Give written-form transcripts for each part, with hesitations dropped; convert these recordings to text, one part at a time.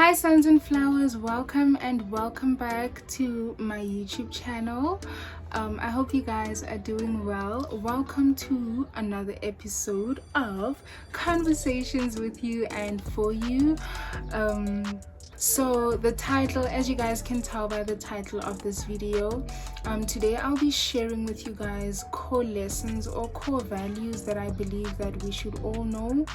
Hi suns and flowers, welcome back to my YouTube channel. I hope you guys are doing well. Welcome to another episode of Conversations with You and for You. So the title, as you guys can tell by the title of this video, today I'll be sharing with you guys core lessons or core values that I believe that we should all know,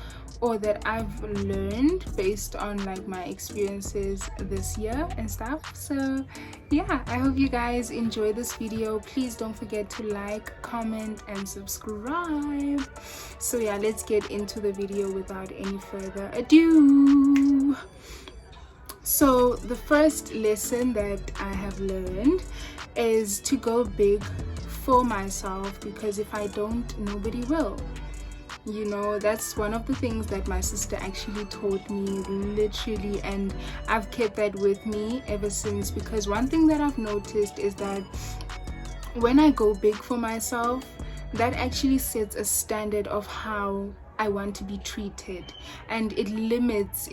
or that I've learned based on like my experiences this year and stuff. So yeah, I hope you guys enjoy this video. Please don't forget to like, comment and subscribe. So yeah, let's get into the video without any further ado. So the first lesson that I have learned is to go big for myself, because if I don't, nobody will. You know, that's one of the things that my sister actually taught me, literally, and I've kept that with me ever since. Because one thing that I've noticed is that when I go big for myself, that actually sets a standard of how I want to be treated, and it eliminates,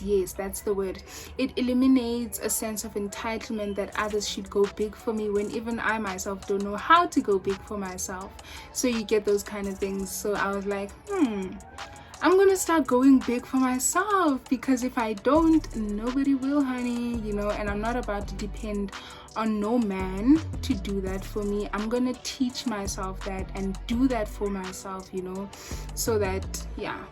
yes, that's the word, it eliminates a sense of entitlement that others should go big for me when even I myself don't know how to go big for myself. So you get those kind of things. So I was like, I'm gonna start going big for myself, because if I don't, nobody will, honey, you know. And I'm not about to depend on no man to do that for me. I'm gonna teach myself that and do that for myself, you know, so that, yeah,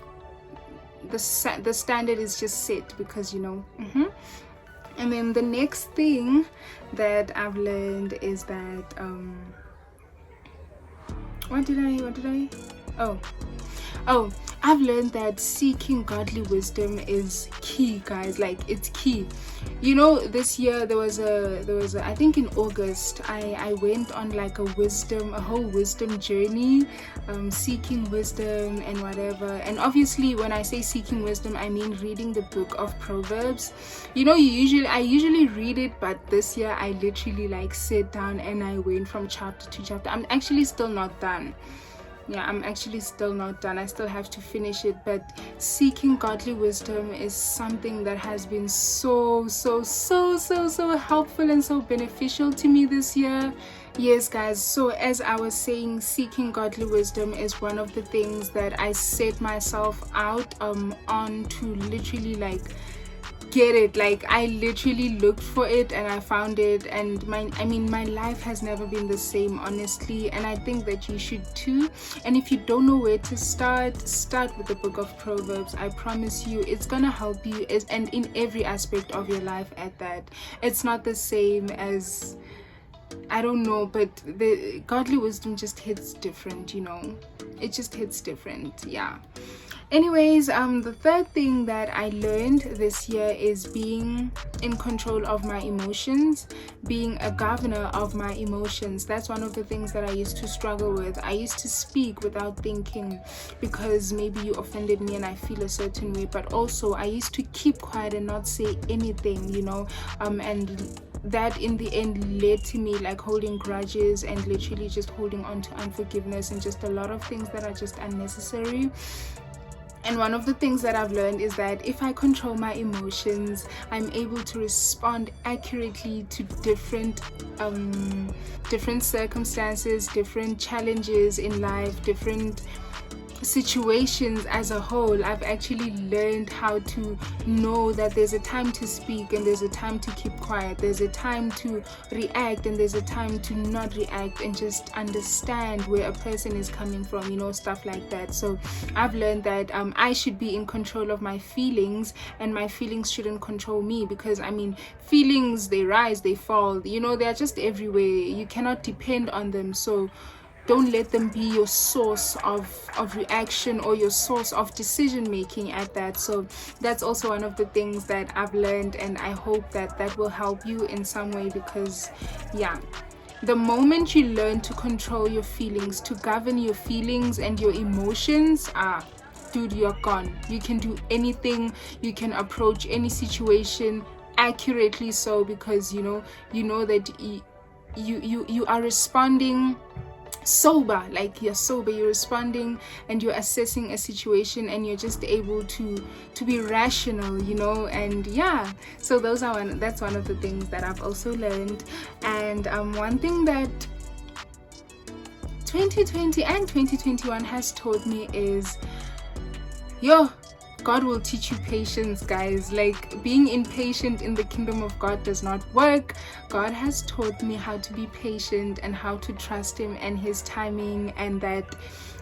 the standard is just set, because, you know. And then the next thing that I've learned is that what did I I've learned that seeking godly wisdom is key, guys. Like, it's key. You know, this year there was a I think in August I went on like a whole wisdom journey, seeking wisdom and whatever. And obviously when I say seeking wisdom, I mean reading the book of Proverbs. You know, I usually read it, but this year I literally like sat down and I went from chapter to chapter. I'm actually still not done. I still have to finish it. But seeking godly wisdom is something that has been so helpful and so beneficial to me this year. Yes, guys, so as I was saying, seeking godly wisdom is one of the things that I set myself out on to literally like get it. Like, I literally looked for it and I found it, and my life has never been the same, honestly, and I think that you should too. And if you don't know where to start with the book of Proverbs. I promise you it's gonna help you, and in every aspect of your life at that. It's not the same as, I don't know, but the godly wisdom just hits different, you know. It just hits different, yeah. Anyways, the third thing that I learned this year is being in control of my emotions, being a governor of my emotions. That's one of the things that I used to struggle with. I used to speak without thinking, because maybe you offended me and I feel a certain way, but also I used to keep quiet and not say anything, you know, and that in the end led to me like holding grudges and literally just holding on to unforgiveness and just a lot of things that are just unnecessary. And one of the things that I've learned is that if I control my emotions, I'm able to respond accurately to different circumstances, different challenges in life, different situations as a whole. I've actually learned how to know that there's a time to speak and there's a time to keep quiet, there's a time to react and there's a time to not react, and just understand where a person is coming from, you know, stuff like that. So I've learned that I should be in control of my feelings, and my feelings shouldn't control me, because feelings, they rise, they fall, you know, they're just everywhere. You cannot depend on them. So don't let them be your source of reaction or your source of decision making at that. So that's also one of the things that I've learned, and I hope that that will help you in some way, because yeah, the moment you learn to control your feelings, to govern your feelings and your emotions, dude, you're gone. You can do anything, you can approach any situation accurately, so because you know that you are responding sober, like you're sober, you're responding and you're assessing a situation, and you're just able to be rational, you know. And yeah, so that's one of the things that I've also learned. And one thing that 2020 and 2021 has taught me is, God will teach you patience, guys. Like, being impatient in the kingdom of God does not work. God has taught me how to be patient and how to trust him and his timing, and that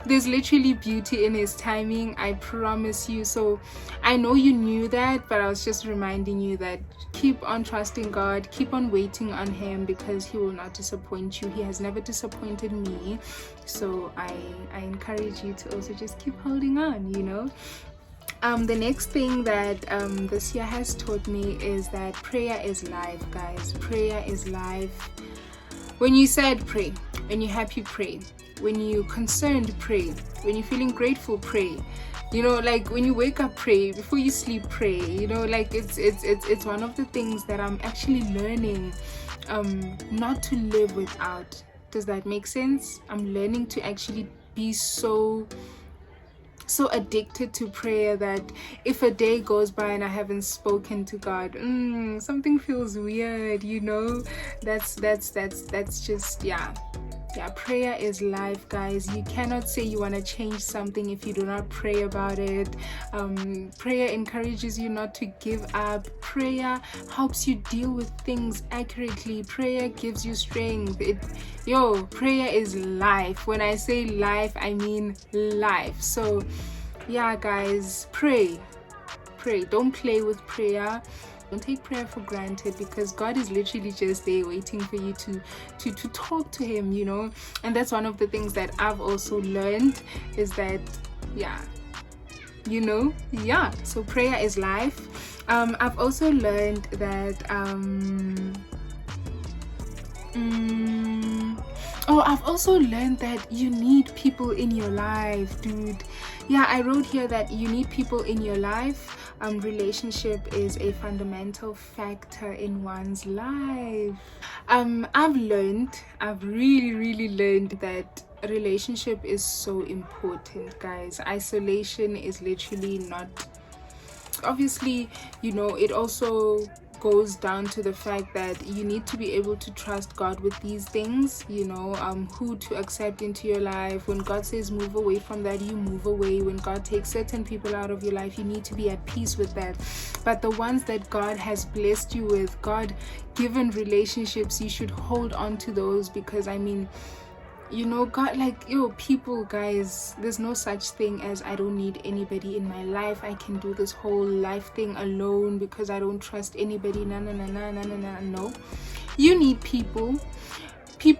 there's literally beauty in his timing, I promise you. So I know you knew that, but I was just reminding you that keep on trusting God, keep on waiting on him, because he will not disappoint you. He has never disappointed me. So I encourage you to also just keep holding on, you know. The next thing that this year has taught me is that prayer is life, guys. Prayer is life. When you're sad, pray. When you're happy, pray. When you're concerned, pray. When you're feeling grateful, pray. You know, like when you wake up, pray. Before you sleep, pray. You know, like it's one of the things that I'm actually learning not to live without. Does that make sense? I'm learning to actually be so addicted to prayer that if a day goes by and I haven't spoken to God, something feels weird, you know. That's just, yeah, prayer is life, guys. You cannot say you want to change something if you do not pray about it. Prayer encourages you not to give up. Prayer helps you deal with things accurately. Prayer gives you strength. Prayer is life. When I say life, I mean life. So yeah, guys, pray. Don't play with prayer. Don't take prayer for granted, because God is literally just there waiting for you to talk to him, you know. And that's one of the things that I've also learned, is that so prayer is life. I've also learned that I've also learned that you need people in your life, dude. Yeah, I wrote here that you need people in your life. Relationship is a fundamental factor in one's life. I've really learned that relationship is so important, guys. Isolation is literally not, obviously, you know, it also goes down to the fact that you need to be able to trust God with these things, you know, who to accept into your life. When God says move away from that, you move away. When God takes certain people out of your life, you need to be at peace with that. But the ones that God has blessed you with, God-given relationships, you should hold on to those, because I mean, you know, God, like, people, guys, there's no such thing as I don't need anybody in my life. I can do this whole life thing alone because I don't trust anybody. No. You need people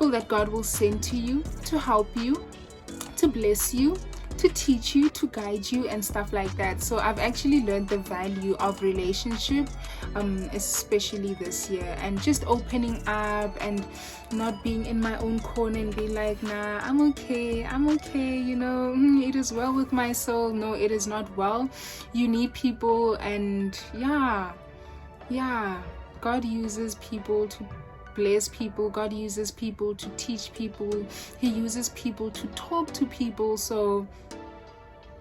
that God will send to you to help you, to bless you, to teach you, to guide you, and stuff like that. So I've actually learned the value of relationship, especially this year, and just opening up and not being in my own corner and be like, nah, I'm okay, you know, it is well with my soul. No, it is not well. You need people. And yeah, God uses people to bless people. God uses people to teach people. He uses people to talk to people. So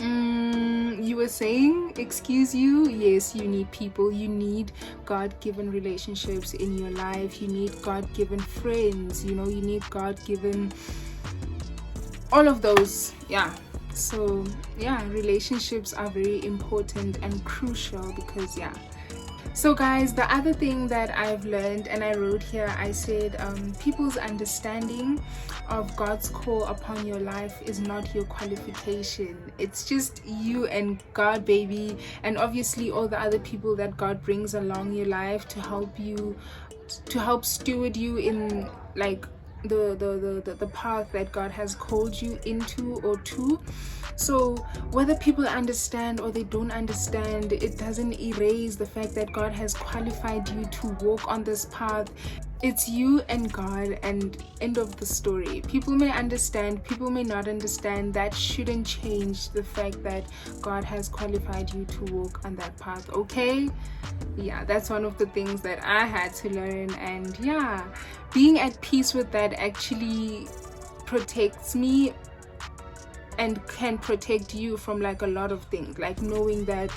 you were saying, excuse you? Yes, you need people. You need God-given relationships in your life. You need God-given friends. You know, you need God-given all of those. Yeah. So yeah, relationships are very important and crucial, because So guys, the other thing that I've learned, and I wrote here, I said people's understanding of God's call upon your life is not your qualification. It's just you and God, baby, and obviously all the other people that God brings along your life to help you, to help steward you in like the path that God has called you into or to. So whether people understand or they don't understand, it doesn't erase the fact that God has qualified you to walk on this path. It's you and God, and end of the story. People may understand, people may not understand. That shouldn't change the fact that God has qualified you to walk on that path, okay? Yeah, that's one of the things that I had to learn. And yeah, being at peace with that actually protects me and can protect you from like a lot of things, like knowing that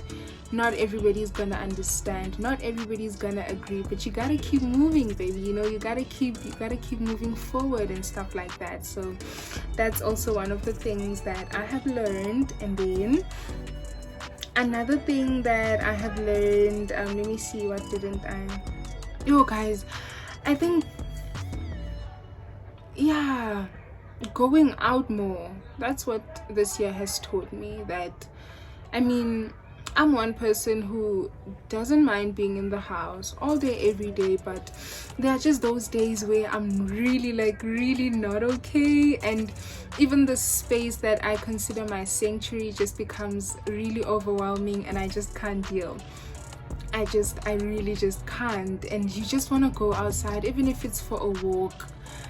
not everybody's gonna understand, not everybody's gonna agree, but you gotta keep moving, baby. You know, you gotta keep moving forward and stuff like that. So that's also one of the things that I have learned. And then another thing that I have learned, let me see, what didn't I? Yo guys, I think, yeah, going out more. That's what this year has taught me. That, I mean, I'm one person who doesn't mind being in the house all day every day, but there are just those days where I'm really not okay, and even the space that I consider my sanctuary just becomes really overwhelming, and I just can't deal. I really just can't. And you just want to go outside, even if it's for a walk,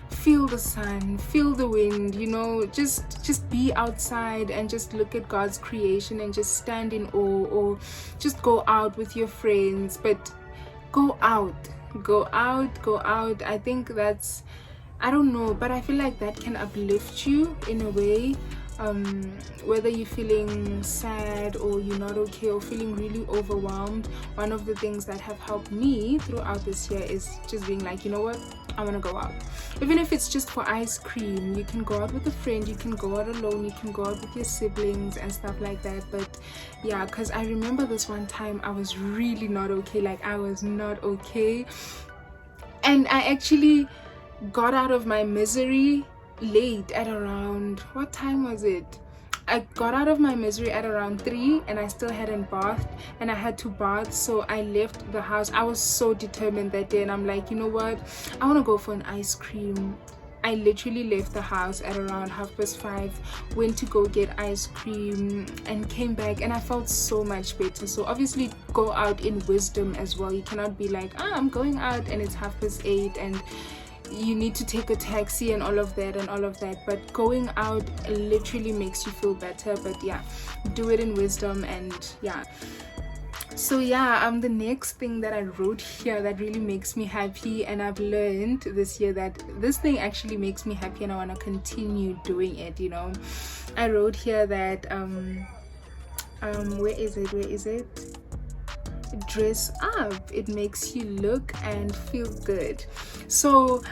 feel the sun, feel the wind, you know, just be outside and just look at God's creation and just stand in awe, or just go out with your friends. But go out. I think that's, I don't know, but I feel like that can uplift you in a way. Whether you're feeling sad or you're not okay or feeling really overwhelmed, one of the things that have helped me throughout this year is just being like, you know what, I want to go out. Even if it's just for ice cream, you can go out with a friend, you can go out alone, you can go out with your siblings and stuff like that. But yeah, because I remember this one time I was really not okay, like I was not okay, and I actually got out of my misery late at around, what time was it? I got out of my misery at around 3, and I still hadn't bathed, and I had to bath, so I left the house. I was so determined that day, and I'm like, you know what, I want to go for an ice cream. I literally left the house at around 5:30, went to go get ice cream, and came back, and I felt so much better. So obviously go out in wisdom as well. You cannot be like, I'm going out and it's 8:30 and you need to take a taxi and all of that. But going out literally makes you feel better. But yeah, do it in wisdom. And yeah, so yeah, the next thing that I wrote here that really makes me happy, and I've learned this year that this thing actually makes me happy and I want to continue doing it, you know. I wrote here that where is it? Dress up. It makes you look and feel good. So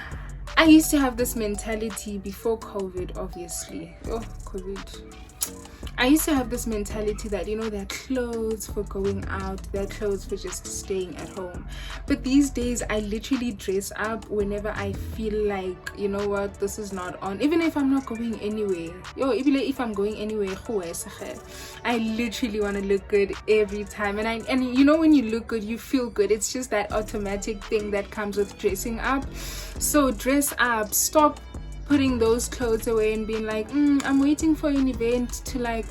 I used to have this mentality before COVID, obviously. I used to have this mentality that, you know, they're clothes for going out, they're clothes for just staying at home. But these days I literally dress up whenever I feel like, you know what, this is not on. Even if I'm not going anywhere, even if I'm going anywhere, I literally want to look good every time. And you know, when you look good, you feel good. It's just that automatic thing that comes with dressing up. So dress up. Stop putting those clothes away and being like, I'm waiting for an event to like,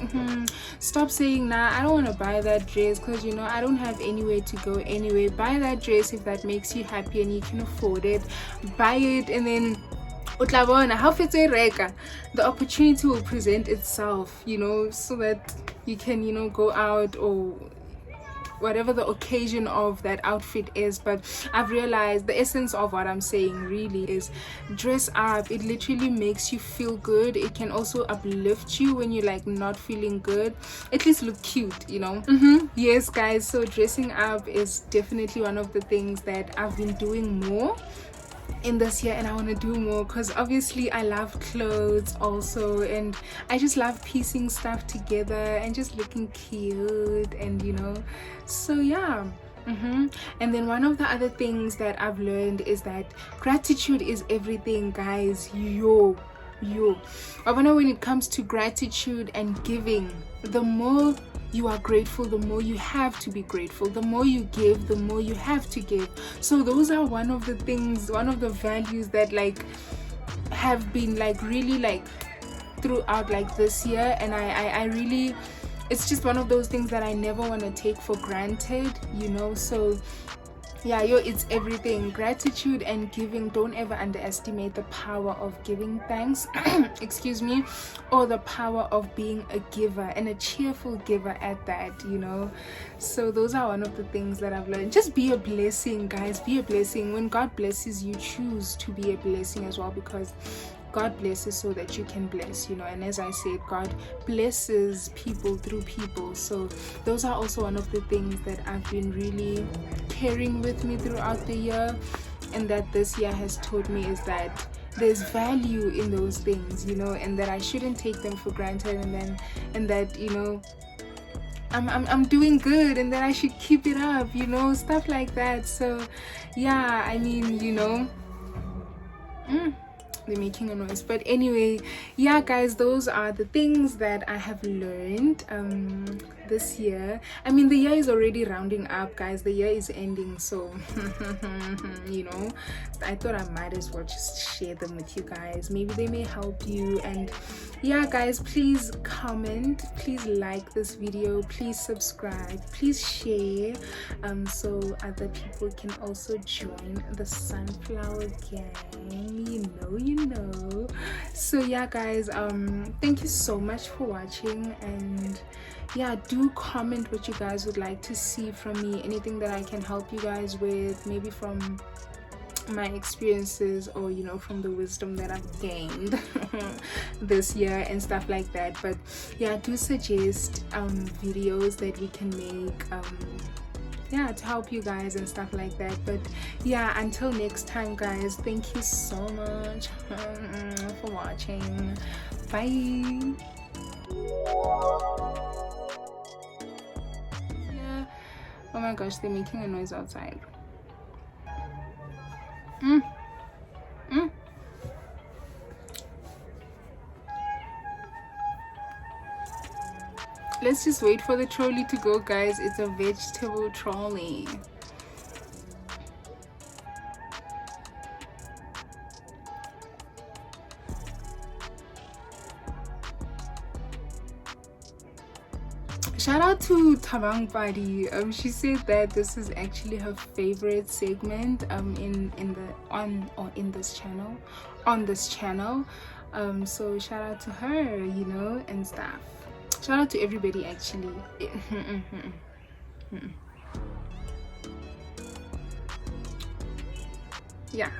stop saying, nah, I don't want to buy that dress because, you know, I don't have anywhere to go anyway. Buy that dress if that makes you happy and you can afford it. Buy it, and then the opportunity will present itself, you know, so that you can, you know, go out or whatever the occasion of that outfit is. But I've realized the essence of what I'm saying really is dress up. It literally makes you feel good. It can also uplift you when you're like not feeling good. At least look cute, you know. Yes guys, so dressing up is definitely one of the things that I've been doing more in this year, and I want to do more because obviously I love clothes also, and I just love piecing stuff together and just looking cute, and you know, so yeah. And then one of the other things that I've learned is that gratitude is everything, guys. I wonder, when it comes to gratitude and giving, the more you are grateful, the more you have to be grateful. The more you give, the more you have to give. So those are one of the things, one of the values that like have been like really like throughout like this year. And I really, it's just one of those things that I never want to take for granted, you know. So yeah, it's everything. Gratitude and giving. Don't ever underestimate the power of giving thanks excuse me, or the power of being a giver, and a cheerful giver at that, you know. So those are one of the things that I've learned. Just be a blessing, guys. Be a blessing. When God blesses you, choose to be a blessing as well, because God blesses so that you can bless, you know. And as I said, God blesses people through people. So those are also one of the things that I've been really carrying with me throughout the year, and that this year has taught me is that there's value in those things, you know, and that I shouldn't take them for granted, and that, you know, I'm doing good, and that I should keep it up, you know, stuff like that. So yeah, I mean, you know, they're making a noise. But anyway, yeah guys, those are the things that I have learned this year. I mean, the year is already rounding up, guys. The year is ending, so you know, I thought I might as well just share them with you guys. Maybe they may help you. And yeah guys, please comment, please like this video, please subscribe, please share, so other people can also join the Sunflower Gang, you know. So yeah guys, thank you so much for watching, and yeah, do comment what you guys would like to see from me, anything that I can help you guys with, maybe from my experiences, or you know, from the wisdom that I've gained this year and stuff like that. But yeah, do suggest videos that we can make, yeah, to help you guys and stuff like that. But yeah, until next time guys, thank you so much for watching. Bye. Yeah, oh my gosh, they're making a noise outside. Let's just wait for the trolley to go, guys. It's a vegetable trolley. Shout out to Tabang Padi. She said that this is actually her favorite segment in this channel. So shout out to her, you know, and stuff. Shout out to everybody actually. Yeah.